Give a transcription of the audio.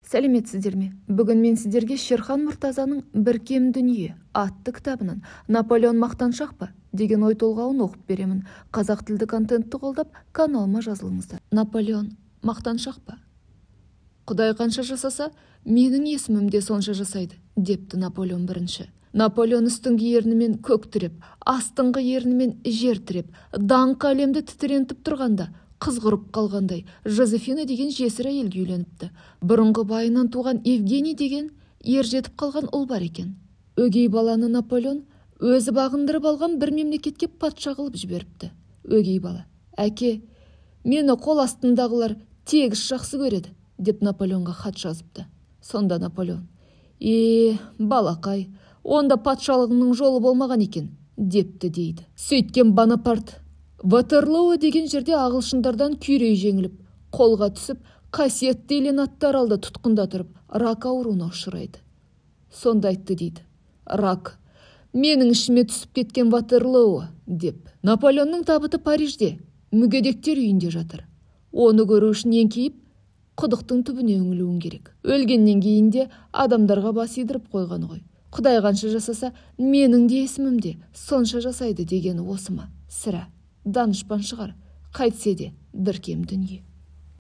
Сәлеметсіздер ме? Бүгін мен сіздерге Шерхан Мұртазаның «Бір кем дүние» атты кітабынан «Наполеон мақтаншақ па?» деген ой толғауын оқып беремін. Қазақ тілді контентті қолдап, каналыма жазылыңыздар. Наполеон мақтаншақ па? Құдай қанша жасаса, менің есімім де сонша жасайды, депті Наполеон бірінші. Наполеон үстіңгі ернімен көк тіреп, астыңғы ернімен жер тіреп, даңқ әлемді тітірентіп тұрғанда, қызғырып қалғандай, Жозефина деген жесір әйелге үйленіпті. Бұрынғы байынан туған Евгений деген ер жетіп қалған ұл бар екен. Өгей баланы Наполеон өзі бағындырып алған бір мемлекетке патша қылып жіберіпті. Өгей бала: «Әке, мені қол астындағылар тегіс жақсы көреді», деп Наполеонға хат жазыпты. Сонда Наполеон: балақай, онда патшалығының жолы болмаған екен, депті дейді. Сөйткен Бонапарт Ватерлоо деген жерде ағылшындардан күйрей жеңіліп, қолға түсіп, қасиетті елен аттар алды тұтқында тұрып, рак ауруына ұшырайды. Сонда айтты дейді: «Рак, менің ішіме түсіп кеткен Ватерлоо», деп. Наполеонның табыты Парижде, мүгедектер үйінде жатыр. Оны көру үшін еңкейіп, құдықтың түбіне үңілуің керек. Өлгеннен кейін де адамдарға бас идіріп қойған ғой. Құдай қанша жасаса, менің де есімімде сонша жасайды дегені осы ма? Сірә данышпан шығар, қайтсе де бір кем дүние.